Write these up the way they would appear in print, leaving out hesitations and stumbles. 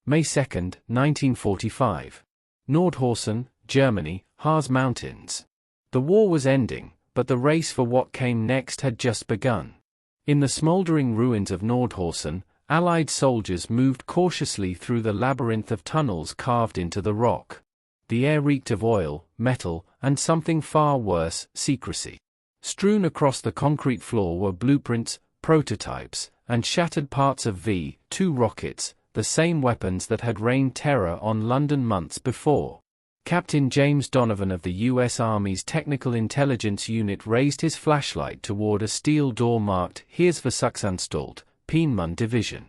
May 2, 1945. Nordhausen, Germany, Harz Mountains. The war was ending, but the race for what came next had just begun. In the smoldering ruins of Nordhausen, Allied soldiers moved cautiously through the labyrinth of tunnels carved into the rock. The air reeked of oil, metal, and something far worse, secrecy. Strewn across the concrete floor were blueprints, prototypes, and shattered parts of V-2 rockets, the same weapons that had rained terror on London months before. Captain James Donovan of the U.S. Army's Technical Intelligence Unit raised his flashlight toward a steel door marked "Here's Versuchsanstalt, Peenemünde Division."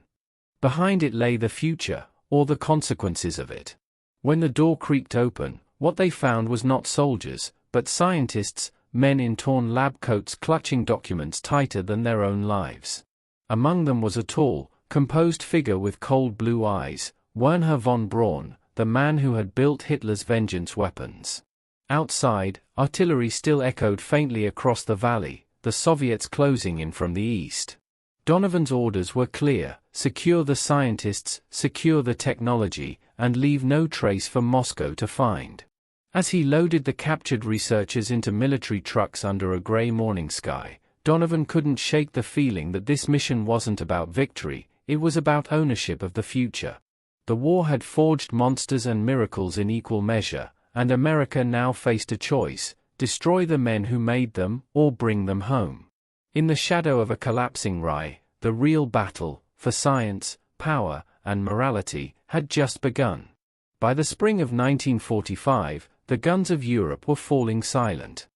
Behind it lay the future, or the consequences of it. When the door creaked open, what they found was not soldiers, but scientists, men in torn lab coats clutching documents tighter than their own lives. Among them was a tall, composed figure with cold blue eyes, Wernher von Braun, the man who had built Hitler's vengeance weapons. Outside, artillery still echoed faintly across the valley, the Soviets closing in from the east. Donovan's orders were clear: secure the scientists, secure the technology, and leave no trace for Moscow to find. As he loaded the captured researchers into military trucks under a gray morning sky, Donovan couldn't shake the feeling that this mission wasn't about victory, it was about ownership of the future. The war had forged monsters and miracles in equal measure, and America now faced a choice: destroy the men who made them, or bring them home. In the shadow of a collapsing Reich, the real battle, for science, power, and morality, had just begun. By the spring of 1945, the guns of Europe were falling silent.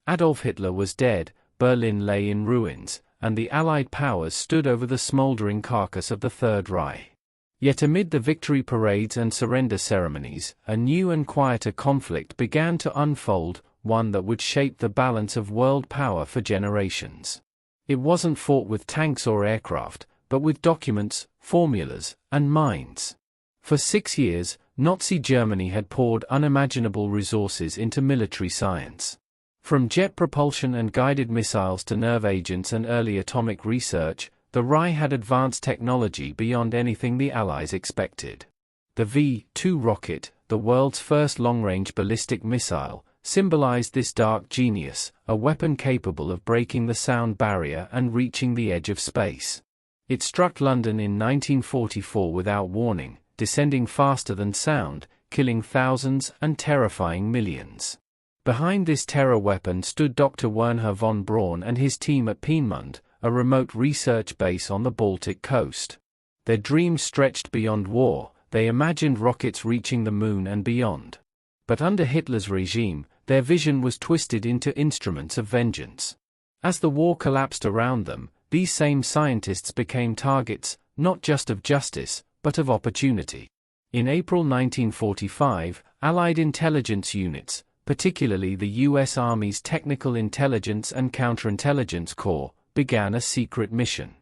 Adolf Hitler was dead, Berlin lay in ruins, and the Allied powers stood over the smoldering carcass of the Third Reich. Yet amid the victory parades and surrender ceremonies, a new and quieter conflict began to unfold, one that would shape the balance of world power for generations. It wasn't fought with tanks or aircraft, but with documents, formulas, and minds. For 6 years, Nazi Germany had poured unimaginable resources into military science. From jet propulsion and guided missiles to nerve agents and early atomic research, the Reich had advanced technology beyond anything the Allies expected. The V-2 rocket, the world's first long-range ballistic missile, symbolized this dark genius, a weapon capable of breaking the sound barrier and reaching the edge of space. It struck London in 1944 without warning, descending faster than sound, killing thousands and terrifying millions. Behind this terror weapon stood Dr. Wernher von Braun and his team at Peenemünde, a remote research base on the Baltic coast. Their dreams stretched beyond war, they imagined rockets reaching the moon and beyond. But under Hitler's regime, their vision was twisted into instruments of vengeance. As the war collapsed around them, these same scientists became targets, not just of justice, but of opportunity. In April 1945, Allied intelligence units, particularly the U.S. Army's Technical Intelligence and Counterintelligence Corps, began a secret mission.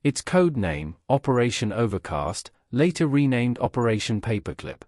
Its code name, Operation Overcast, later renamed Operation Paperclip.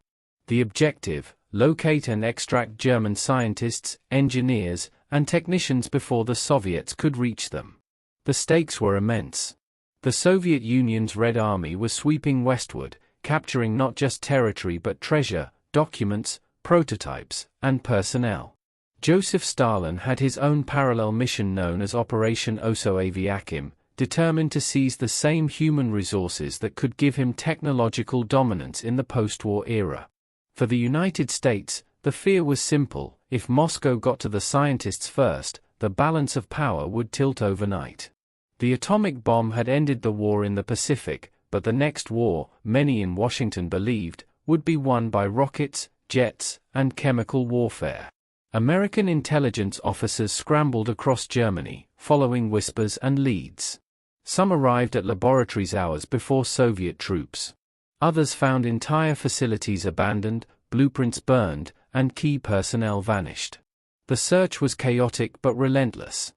The objective: locate and extract German scientists, engineers, and technicians before the Soviets could reach them. The stakes were immense. The Soviet Union's Red Army was sweeping westward, capturing not just territory but treasure, documents, prototypes, and personnel. Joseph Stalin had his own parallel mission known as Operation Osoaviakim, determined to seize the same human resources that could give him technological dominance in the post-war era. For the United States, the fear was simple: if Moscow got to the scientists first, the balance of power would tilt overnight. The atomic bomb had ended the war in the Pacific, but the next war, many in Washington believed, would be won by rockets, jets, and chemical warfare. American intelligence officers scrambled across Germany, following whispers and leads. Some arrived at laboratories hours before Soviet troops. Others found entire facilities abandoned, blueprints burned, and key personnel vanished. The search was chaotic but relentless.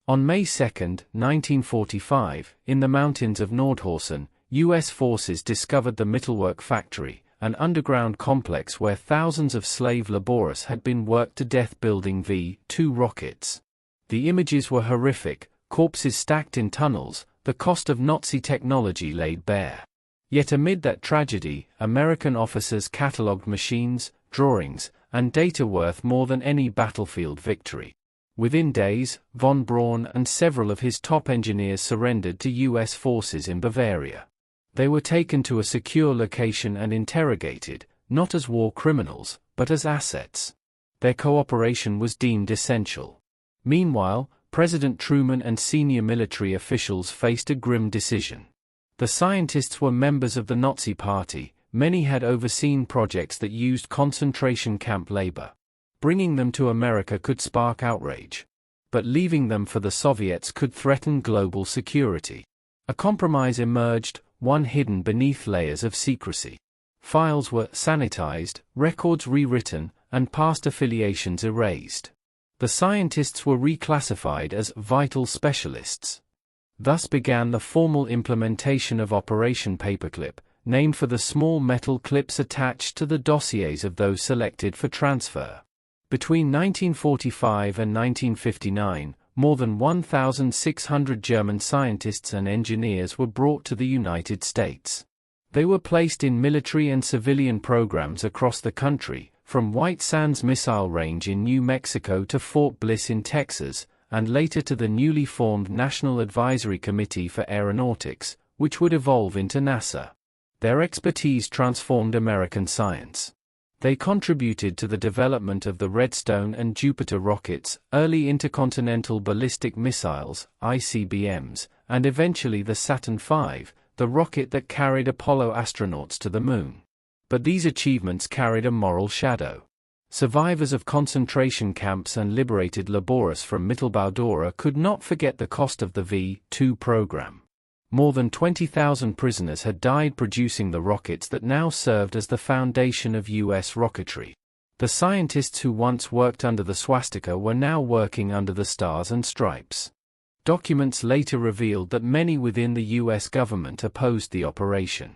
On May 2, 1945, in the mountains of Nordhausen, U.S. forces discovered the Mittelwerk factory, an underground complex where thousands of slave laborers had been worked to death building V-2 rockets. The images were horrific: corpses stacked in tunnels, the cost of Nazi technology laid bare. Yet amid that tragedy, American officers catalogued machines, drawings, and data worth more than any battlefield victory. Within days, von Braun and several of his top engineers surrendered to U.S. forces in Bavaria. They were taken to a secure location and interrogated, not as war criminals, but as assets. Their cooperation was deemed essential. Meanwhile, President Truman and senior military officials faced a grim decision. The scientists were members of the Nazi Party. Many had overseen projects that used concentration camp labor. Bringing them to America could spark outrage. But leaving them for the Soviets could threaten global security. A compromise emerged, one hidden beneath layers of secrecy. Files were sanitized, records rewritten, and past affiliations erased. The scientists were reclassified as vital specialists. Thus began the formal implementation of Operation Paperclip, named for the small metal clips attached to the dossiers of those selected for transfer. Between 1945 and 1959, more than 1,600 German scientists and engineers were brought to the United States. They were placed in military and civilian programs across the country, from White Sands Missile Range in New Mexico to Fort Bliss in Texas, and later to the newly formed National Advisory Committee for Aeronautics, which would evolve into NASA. Their expertise transformed American science. They contributed to the development of the Redstone and Jupiter rockets, early intercontinental ballistic missiles, ICBMs, and eventually the Saturn V, the rocket that carried Apollo astronauts to the moon. But these achievements carried a moral shadow. Survivors of concentration camps and liberated laborers from Mittelbau-Dora could not forget the cost of the V-2 program. More than 20,000 prisoners had died producing the rockets that now served as the foundation of U.S. rocketry. The scientists who once worked under the swastika were now working under the stars and stripes. Documents later revealed that many within the U.S. government opposed the operation.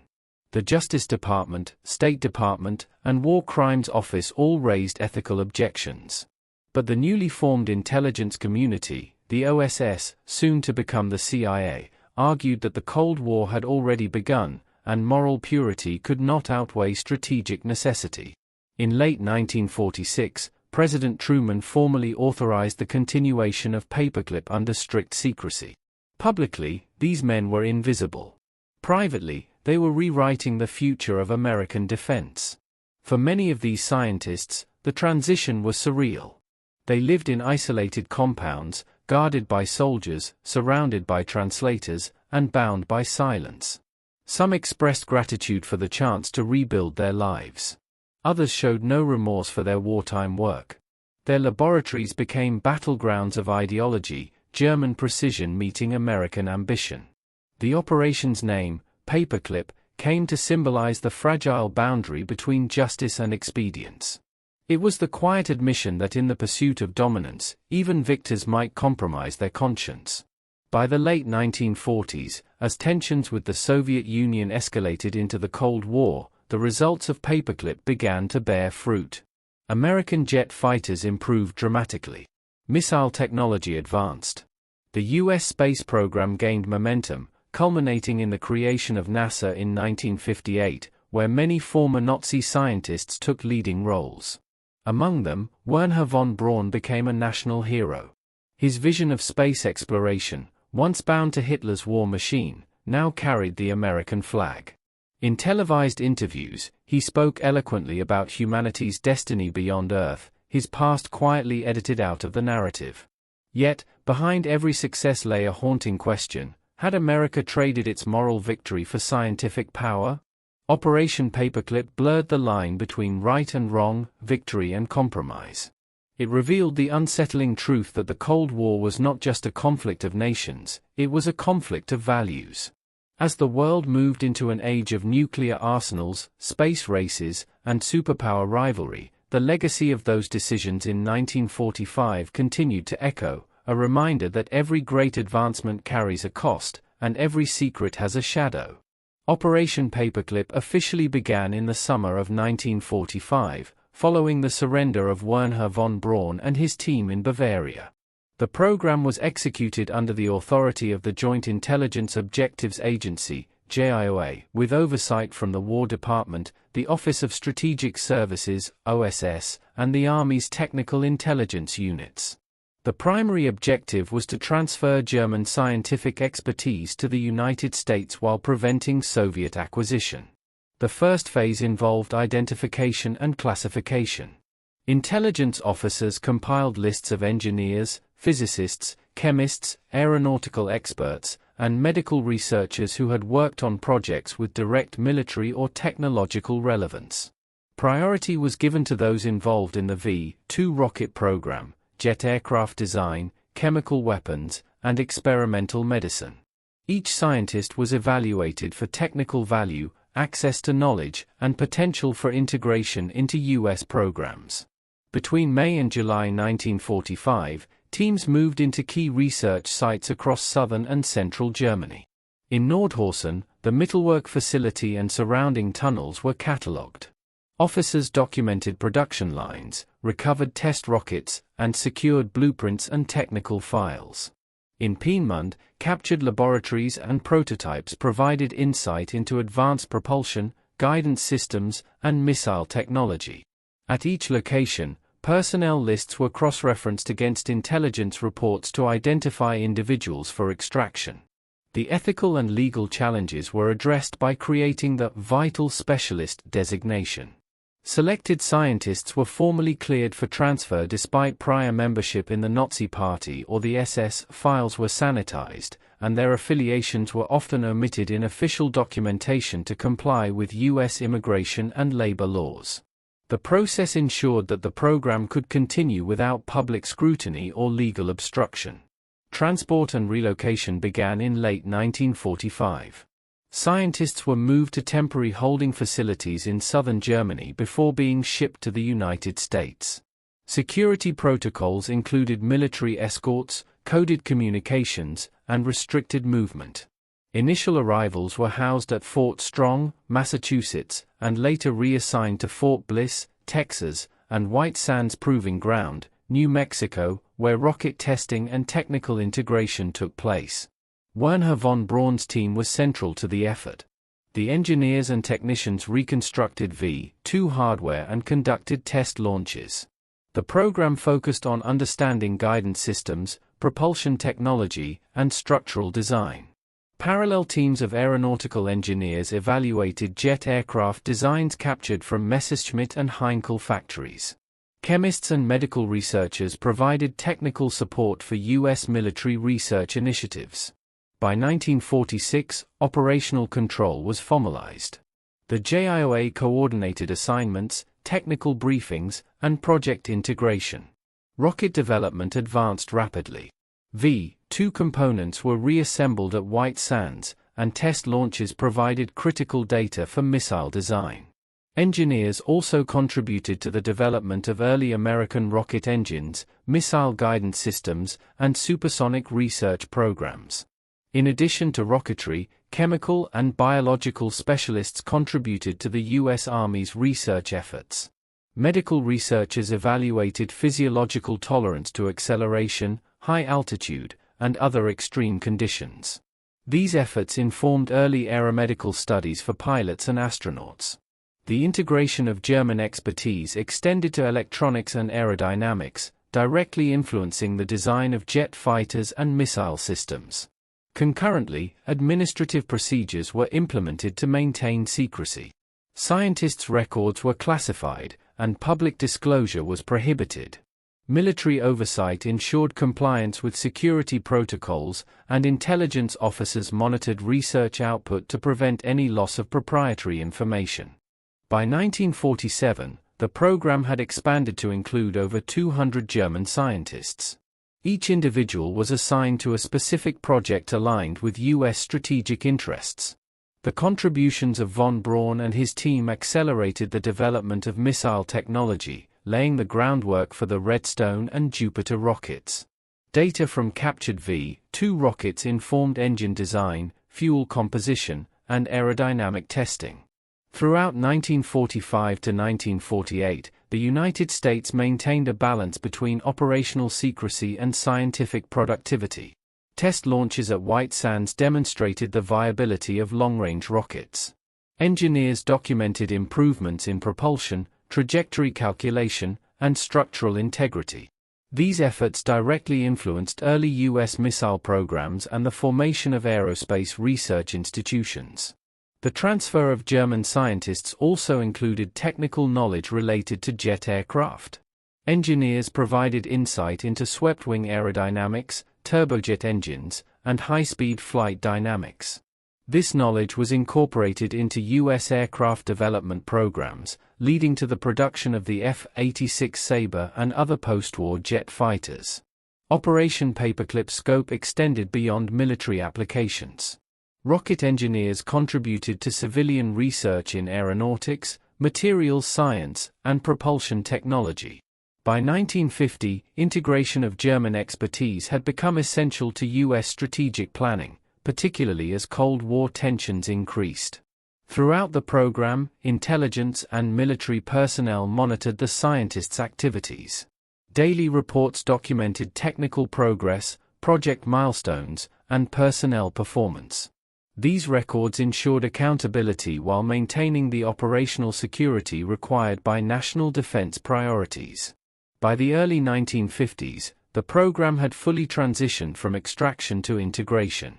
The Justice Department, State Department, and War Crimes Office all raised ethical objections. But the newly formed intelligence community, the OSS, soon to become the CIA, argued that the Cold War had already begun, and moral purity could not outweigh strategic necessity. In late 1946, President Truman formally authorized the continuation of Paperclip under strict secrecy. Publicly, these men were invisible. Privately, they were rewriting the future of American defense. For many of these scientists, the transition was surreal. They lived in isolated compounds, guarded by soldiers, surrounded by translators, and bound by silence. Some expressed gratitude for the chance to rebuild their lives. Others showed no remorse for their wartime work. Their laboratories became battlegrounds of ideology, German precision meeting American ambition. The operation's name, Paperclip, came to symbolize the fragile boundary between justice and expedience. It was the quiet admission that in the pursuit of dominance, even victors might compromise their conscience. By the late 1940s, as tensions with the Soviet Union escalated into the Cold War, the results of Paperclip began to bear fruit. American jet fighters improved dramatically. Missile technology advanced. The U.S. space program gained momentum, culminating in the creation of NASA in 1958, where many former Nazi scientists took leading roles. Among them, Wernher von Braun became a national hero. His vision of space exploration, once bound to Hitler's war machine, now carried the American flag. In televised interviews, he spoke eloquently about humanity's destiny beyond Earth, his past quietly edited out of the narrative. Yet, behind every success lay a haunting question: had America traded its moral victory for scientific power? Operation Paperclip blurred the line between right and wrong, victory and compromise. It revealed the unsettling truth that the Cold War was not just a conflict of nations, it was a conflict of values. As the world moved into an age of nuclear arsenals, space races, and superpower rivalry, the legacy of those decisions in 1945 continued to echo, a reminder that every great advancement carries a cost, and every secret has a shadow. Operation Paperclip officially began in the summer of 1945, following the surrender of Wernher von Braun and his team in Bavaria. The program was executed under the authority of the Joint Intelligence Objectives Agency, WWII, with oversight from the War Department, the Office of Strategic Services, OSS, and the Army's Technical Intelligence Units. The primary objective was to transfer German scientific expertise to the United States while preventing Soviet acquisition. The first phase involved identification and classification. Intelligence officers compiled lists of engineers, physicists, chemists, aeronautical experts, and medical researchers who had worked on projects with direct military or technological relevance. Priority was given to those involved in the V-2 rocket program, jet aircraft design, chemical weapons, and experimental medicine. Each scientist was evaluated for technical value, access to knowledge, and potential for integration into U.S. programs. Between May and July 1945, teams moved into key research sites across southern and central Germany. In Nordhausen, the Mittelwerk facility and surrounding tunnels were catalogued. Officers documented production lines, recovered test rockets, and secured blueprints and technical files. In Peenemünde, captured laboratories and prototypes provided insight into advanced propulsion, guidance systems, and missile technology. At each location, personnel lists were cross-referenced against intelligence reports to identify individuals for extraction. The ethical and legal challenges were addressed by creating the Vital Specialist designation. Selected scientists were formally cleared for transfer despite prior membership in the Nazi Party or the SS. Files were sanitized, and their affiliations were often omitted in official documentation to comply with U.S. immigration and labor laws. The process ensured that the program could continue without public scrutiny or legal obstruction. Transport and relocation began in late 1945. Scientists were moved to temporary holding facilities in southern Germany before being shipped to the United States. Security protocols included military escorts, coded communications, and restricted movement. Initial arrivals were housed at Fort Strong, Massachusetts, and later reassigned to Fort Bliss, Texas, and White Sands Proving Ground, New Mexico, where rocket testing and technical integration took place. Wernher von Braun's team was central to the effort. The engineers and technicians reconstructed V-2 hardware and conducted test launches. The program focused on understanding guidance systems, propulsion technology, and structural design. Parallel teams of aeronautical engineers evaluated jet aircraft designs captured from Messerschmitt and Heinkel factories. Chemists and medical researchers provided technical support for U.S. military research initiatives. By 1946, operational control was formalized. The WWII coordinated assignments, technical briefings, and project integration. Rocket development advanced rapidly. V-2 components were reassembled at White Sands, and test launches provided critical data for missile design. Engineers also contributed to the development of early American rocket engines, missile guidance systems, and supersonic research programs. In addition to rocketry, chemical and biological specialists contributed to the U.S. Army's research efforts. Medical researchers evaluated physiological tolerance to acceleration, high altitude, and other extreme conditions. These efforts informed early aeromedical studies for pilots and astronauts. The integration of German expertise extended to electronics and aerodynamics, directly influencing the design of jet fighters and missile systems. Concurrently, administrative procedures were implemented to maintain secrecy. Scientists' records were classified, and public disclosure was prohibited. Military oversight ensured compliance with security protocols, and intelligence officers monitored research output to prevent any loss of proprietary information. By 1947, the program had expanded to include over 200 German scientists. Each individual was assigned to a specific project aligned with U.S. strategic interests. The contributions of von Braun and his team accelerated the development of missile technology, laying the groundwork for the Redstone and Jupiter rockets. Data from captured V-2 rockets informed engine design, fuel composition, and aerodynamic testing. Throughout 1945 to 1948, the United States maintained a balance between operational secrecy and scientific productivity. Test launches at White Sands demonstrated the viability of long-range rockets. Engineers documented improvements in propulsion, trajectory calculation, and structural integrity. These efforts directly influenced early U.S. missile programs and the formation of aerospace research institutions. The transfer of German scientists also included technical knowledge related to jet aircraft. Engineers provided insight into swept-wing aerodynamics, turbojet engines, and high-speed flight dynamics. This knowledge was incorporated into U.S. aircraft development programs, leading to the production of the F-86 Sabre and other post-war jet fighters. Operation Paperclip scope extended beyond military applications. Rocket engineers contributed to civilian research in aeronautics, materials science, and propulsion technology. By 1950, integration of German expertise had become essential to U.S. strategic planning, particularly as Cold War tensions increased. Throughout the program, intelligence and military personnel monitored the scientists' activities. Daily reports documented technical progress, project milestones, and personnel performance. These records ensured accountability while maintaining the operational security required by national defense priorities. By the early 1950s, the program had fully transitioned from extraction to integration.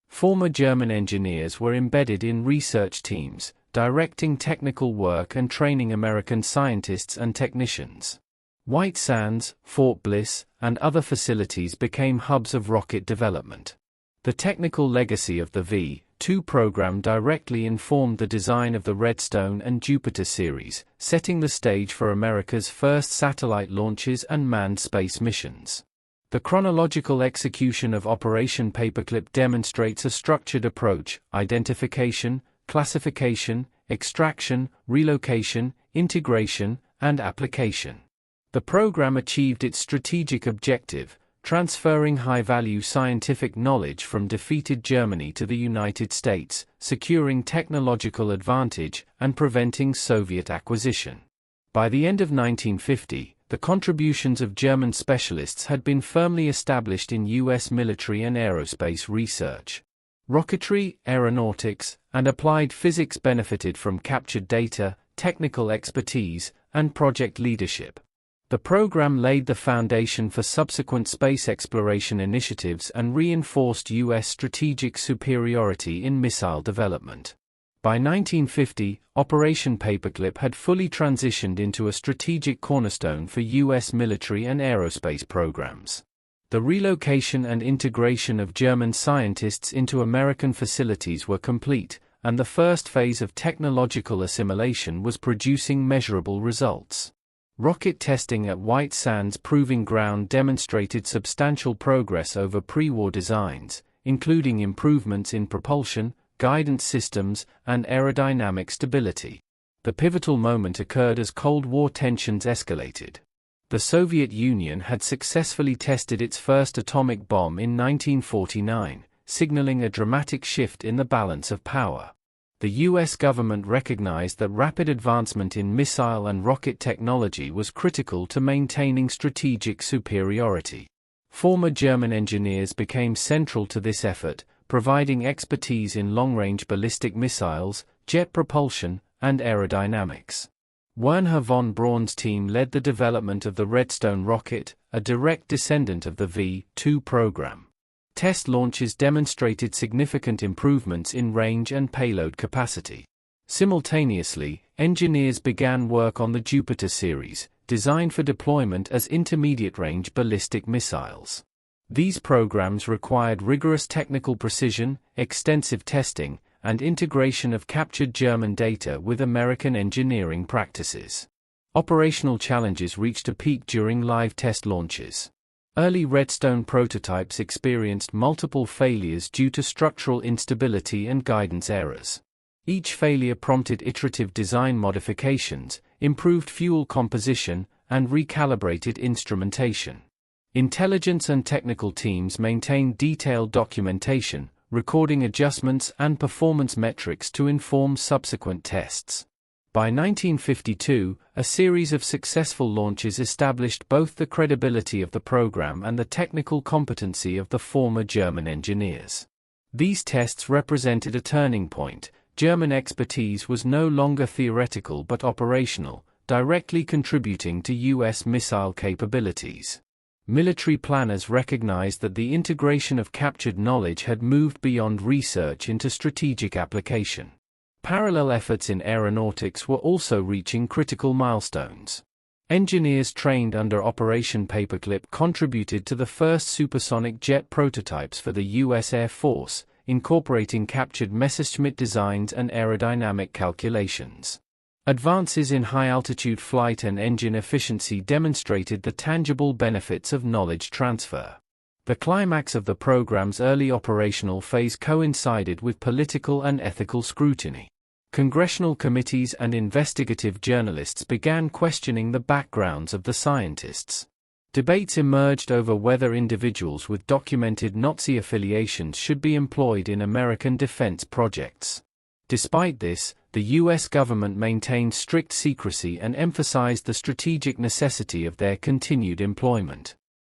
Former German engineers were embedded in research teams, directing technical work and training American scientists and technicians. White Sands, Fort Bliss, and other facilities became hubs of rocket development. The technical legacy of the V-2 program directly informed the design of the Redstone and Jupiter series, setting the stage for America's first satellite launches and manned space missions. The chronological execution of Operation Paperclip demonstrates a structured approach: identification, classification, extraction, relocation, integration, and application. The program achieved its strategic objective, transferring high-value scientific knowledge from defeated Germany to the United States, securing technological advantage, and preventing Soviet acquisition. By the end of 1950, the contributions of German specialists had been firmly established in U.S. military and aerospace research. Rocketry, aeronautics, and applied physics benefited from captured data, technical expertise, and project leadership. The program laid the foundation for subsequent space exploration initiatives and reinforced U.S. strategic superiority in missile development. By 1950, Operation Paperclip had fully transitioned into a strategic cornerstone for U.S. military and aerospace programs. The relocation and integration of German scientists into American facilities were complete, and the first phase of technological assimilation was producing measurable results. Rocket testing at White Sands Proving Ground demonstrated substantial progress over pre-war designs, including improvements in propulsion, guidance systems, and aerodynamic stability. The pivotal moment occurred as Cold War tensions escalated. The Soviet Union had successfully tested its first atomic bomb in 1949, signaling a dramatic shift in the balance of power. The U.S. government recognized that rapid advancement in missile and rocket technology was critical to maintaining strategic superiority. Former German engineers became central to this effort, providing expertise in long-range ballistic missiles, jet propulsion, and aerodynamics. Wernher von Braun's team led the development of the Redstone rocket, a direct descendant of the V-2 program. Test launches demonstrated significant improvements in range and payload capacity. Simultaneously, engineers began work on the Jupiter series, designed for deployment as intermediate-range ballistic missiles. These programs required rigorous technical precision, extensive testing, and integration of captured German data with American engineering practices. Operational challenges reached a peak during live test launches. Early Redstone prototypes experienced multiple failures due to structural instability and guidance errors. Each failure prompted iterative design modifications, improved fuel composition, and recalibrated instrumentation. Intelligence and technical teams maintained detailed documentation, recording adjustments and performance metrics to inform subsequent tests. By 1952, a series of successful launches established both the credibility of the program and the technical competency of the former German engineers. These tests represented a turning point. German expertise was no longer theoretical but operational, directly contributing to U.S. missile capabilities. Military planners recognized that the integration of captured knowledge had moved beyond research into strategic application. Parallel efforts in aeronautics were also reaching critical milestones. Engineers trained under Operation Paperclip contributed to the first supersonic jet prototypes for the U.S. Air Force, incorporating captured Messerschmitt designs and aerodynamic calculations. Advances in high-altitude flight and engine efficiency demonstrated the tangible benefits of knowledge transfer. The climax of the program's early operational phase coincided with political and ethical scrutiny. Congressional committees and investigative journalists began questioning the backgrounds of the scientists. Debates emerged over whether individuals with documented Nazi affiliations should be employed in American defense projects. Despite this, the U.S. government maintained strict secrecy and emphasized the strategic necessity of their continued employment.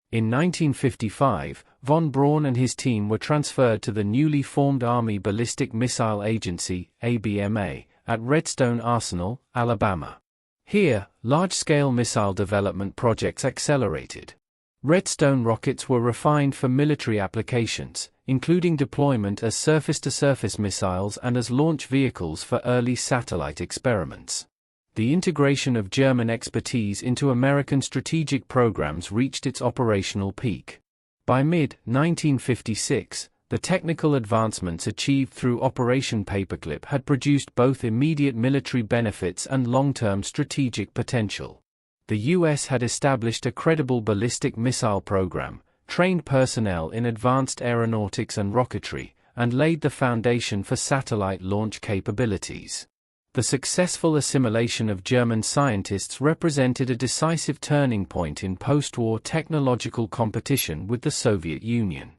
In 1955, von Braun and his team were transferred to the newly formed Army Ballistic Missile Agency, ABMA, at Redstone Arsenal, Alabama. Here, large-scale missile development projects accelerated. Redstone rockets were refined for military applications, including deployment as surface-to-surface missiles and as launch vehicles for early satellite experiments. The integration of German expertise into American strategic programs reached its operational peak. By mid-1956, the technical advancements achieved through Operation Paperclip had produced both immediate military benefits and long-term strategic potential. The U.S. had established a credible ballistic missile program, trained personnel in advanced aeronautics and rocketry, and laid the foundation for satellite launch capabilities. The successful assimilation of German scientists represented a decisive turning point in post-war technological competition with the Soviet Union.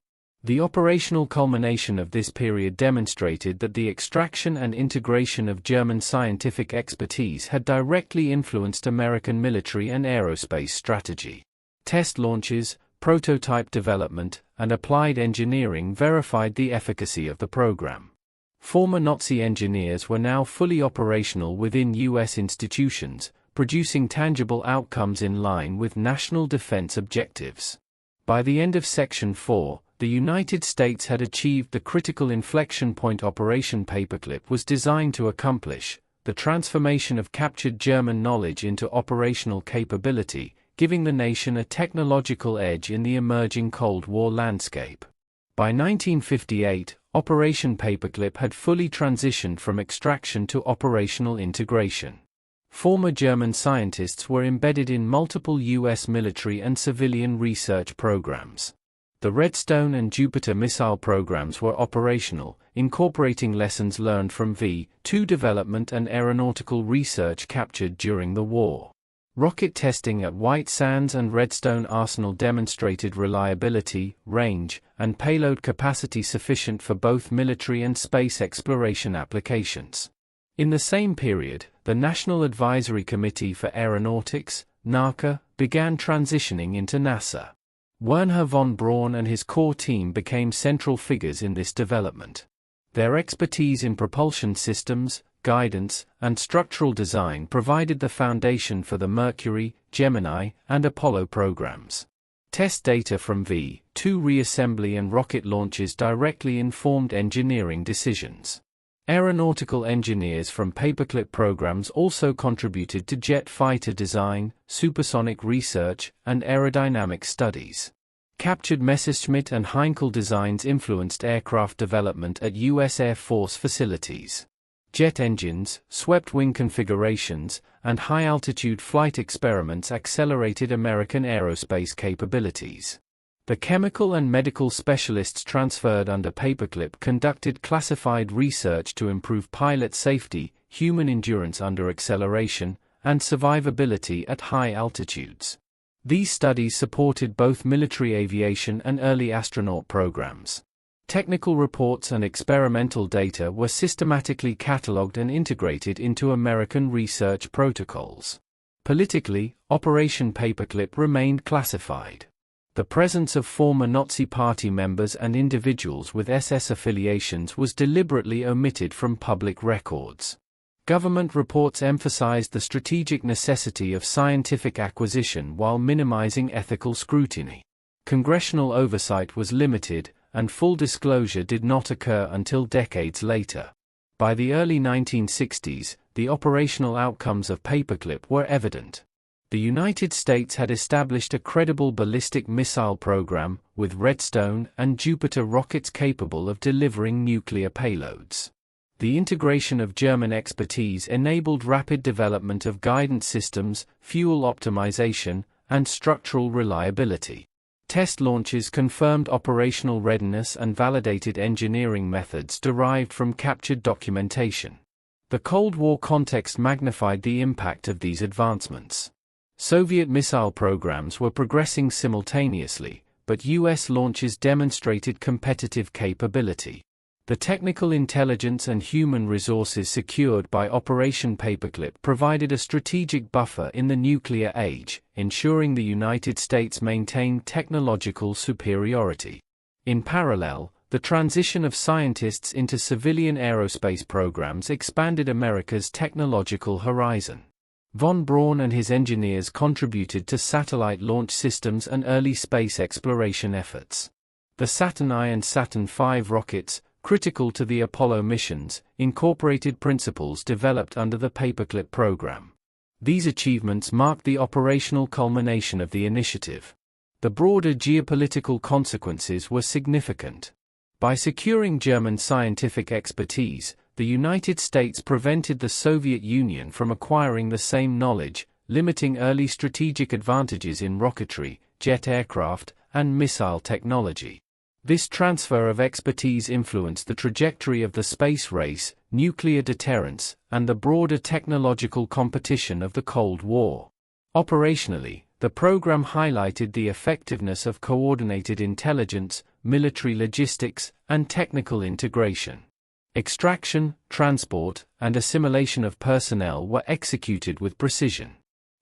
The operational culmination of this period demonstrated that the extraction and integration of German scientific expertise had directly influenced American military and aerospace strategy. Test launches, prototype development, and applied engineering verified the efficacy of the program. Former Nazi engineers were now fully operational within U.S. institutions, producing tangible outcomes in line with national defense objectives. By the end of Section 4, the United States had achieved the critical inflection point Operation Paperclip was designed to accomplish: the transformation of captured German knowledge into operational capability, giving the nation a technological edge in the emerging Cold War landscape. By 1958, Operation Paperclip had fully transitioned from extraction to operational integration. Former German scientists were embedded in multiple U.S. military and civilian research programs. The Redstone and Jupiter missile programs were operational, incorporating lessons learned from V-2 development and aeronautical research captured during the war. Rocket testing at White Sands and Redstone Arsenal demonstrated reliability, range, and payload capacity sufficient for both military and space exploration applications. In the same period, the National Advisory Committee for Aeronautics, NACA, began transitioning into NASA. Wernher von Braun and his core team became central figures in this development. Their expertise in propulsion systems, guidance, and structural design provided the foundation for the Mercury, Gemini, and Apollo programs. Test data from V-2 reassembly and rocket launches directly informed engineering decisions. Aeronautical engineers from Paperclip programs also contributed to jet fighter design, supersonic research, and aerodynamic studies. Captured Messerschmitt and Heinkel designs influenced aircraft development at U.S. Air Force facilities. Jet engines, swept-wing configurations, and high-altitude flight experiments accelerated American aerospace capabilities. The chemical and medical specialists transferred under Paperclip conducted classified research to improve pilot safety, human endurance under acceleration, and survivability at high altitudes. These studies supported both military aviation and early astronaut programs. Technical reports and experimental data were systematically catalogued and integrated into American research protocols. Politically, Operation Paperclip remained classified. The presence of former Nazi Party members and individuals with SS affiliations was deliberately omitted from public records. Government reports emphasized the strategic necessity of scientific acquisition while minimizing ethical scrutiny. Congressional oversight was limited, and full disclosure did not occur until decades later. By the early 1960s, the operational outcomes of Paperclip were evident. The United States had established a credible ballistic missile program, with Redstone and Jupiter rockets capable of delivering nuclear payloads. The integration of German expertise enabled rapid development of guidance systems, fuel optimization, and structural reliability. Test launches confirmed operational readiness and validated engineering methods derived from captured documentation. The Cold War context magnified the impact of these advancements. Soviet missile programs were progressing simultaneously, but US launches demonstrated competitive capability. The technical intelligence and human resources secured by Operation Paperclip provided a strategic buffer in the nuclear age, ensuring the United States maintained technological superiority. In parallel, the transition of scientists into civilian aerospace programs expanded America's technological horizon. Von Braun and his engineers contributed to satellite launch systems and early space exploration efforts. The Saturn I and Saturn V rockets, critical to the Apollo missions, incorporated principles developed under the Paperclip program. These achievements marked the operational culmination of the initiative. The broader geopolitical consequences were significant. By securing German scientific expertise, the United States prevented the Soviet Union from acquiring the same knowledge, limiting early strategic advantages in rocketry, jet aircraft, and missile technology. This transfer of expertise influenced the trajectory of the space race, nuclear deterrence, and the broader technological competition of the Cold War. Operationally, the program highlighted the effectiveness of coordinated intelligence, military logistics, and technical integration. Extraction, transport, and assimilation of personnel were executed with precision.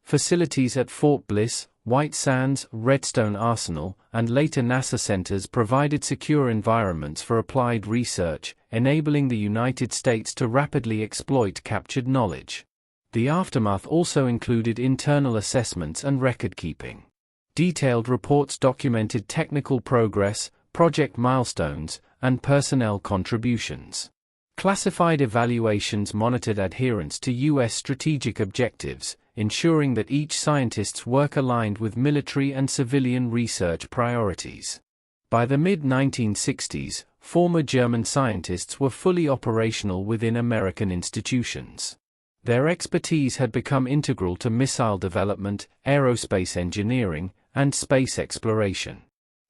Facilities at Fort Bliss, White Sands, Redstone Arsenal, and later NASA centers provided secure environments for applied research, enabling the United States to rapidly exploit captured knowledge. The aftermath also included internal assessments and record-keeping. Detailed reports documented technical progress, project milestones, and personnel contributions. Classified evaluations monitored adherence to U.S. strategic objectives, ensuring that each scientist's work aligned with military and civilian research priorities. By the mid-1960s, former German scientists were fully operational within American institutions. Their expertise had become integral to missile development, aerospace engineering, and space exploration.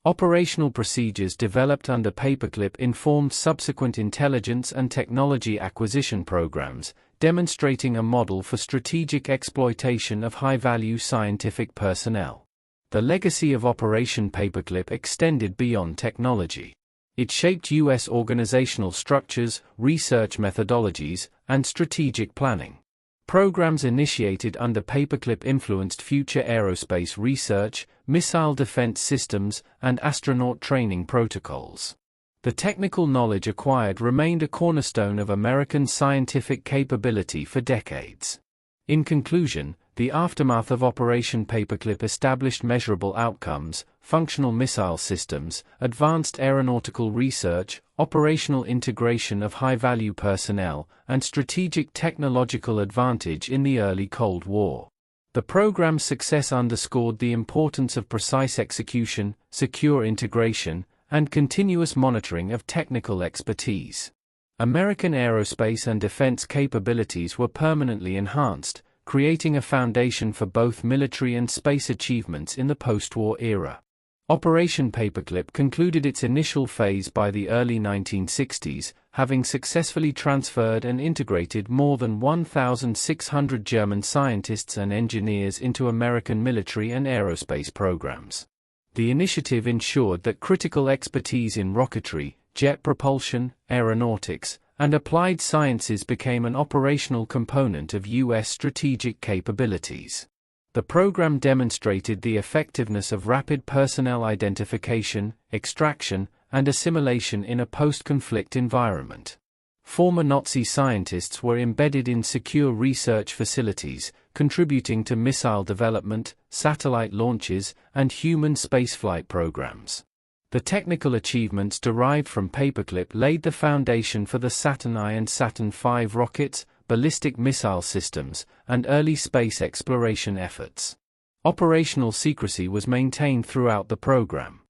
Operational procedures developed under Paperclip informed subsequent intelligence and technology acquisition programs, demonstrating a model for strategic exploitation of high-value scientific personnel. The legacy of Operation Paperclip extended beyond technology. It shaped U.S. organizational structures, research methodologies, and strategic planning. Programs initiated under Paperclip influenced future aerospace research, missile defense systems, and astronaut training protocols. The technical knowledge acquired remained a cornerstone of American scientific capability for decades. In conclusion, the aftermath of Operation Paperclip established measurable outcomes: functional missile systems, advanced aeronautical research, operational integration of high-value personnel, and strategic technological advantage in the early Cold War. The program's success underscored the importance of precise execution, secure integration, and continuous monitoring of technical expertise. American aerospace and defense capabilities were permanently enhanced, creating a foundation for both military and space achievements in the post-war era. Operation Paperclip concluded its initial phase by the early 1960s, having successfully transferred and integrated more than 1,600 German scientists and engineers into American military and aerospace programs. The initiative ensured that critical expertise in rocketry, jet propulsion, aeronautics, and applied sciences became an operational component of U.S. strategic capabilities. The program demonstrated the effectiveness of rapid personnel identification, extraction, and assimilation in a post-conflict environment. Former Nazi scientists were embedded in secure research facilities, contributing to missile development, satellite launches, and human spaceflight programs. The technical achievements derived from Paperclip laid the foundation for the Saturn I and Saturn V rockets, ballistic missile systems, and early space exploration efforts. Operational secrecy was maintained throughout the program.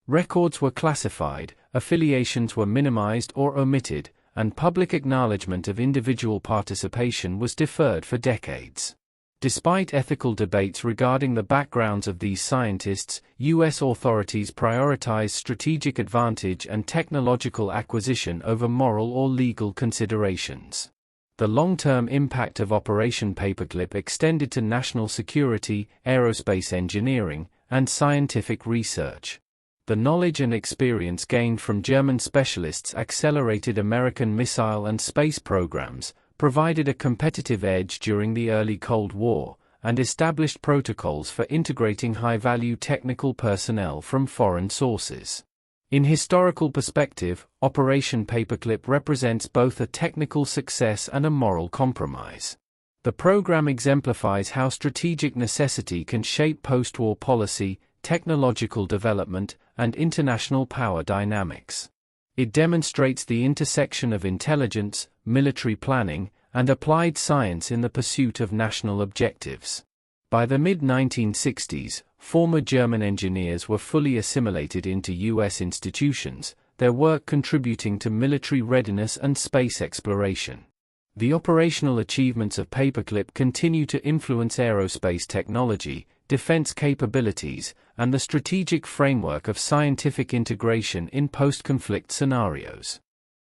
Records were classified, affiliations were minimized or omitted, and public acknowledgement of individual participation was deferred for decades. Despite ethical debates regarding the backgrounds of these scientists, U.S. authorities prioritized strategic advantage and technological acquisition over moral or legal considerations. The long-term impact of Operation Paperclip extended to national security, aerospace engineering, and scientific research. The knowledge and experience gained from German specialists accelerated American missile and space programs, provided a competitive edge during the early Cold War, and established protocols for integrating high-value technical personnel from foreign sources. In historical perspective, Operation Paperclip represents both a technical success and a moral compromise. The program exemplifies how strategic necessity can shape post-war policy, technological development, and international power dynamics. It demonstrates the intersection of intelligence, military planning, and applied science in the pursuit of national objectives. By the mid-1960s, former German engineers were fully assimilated into U.S. institutions, their work contributing to military readiness and space exploration. The operational achievements of Paperclip continue to influence aerospace technology, defense capabilities, and the strategic framework of scientific integration in post-conflict scenarios.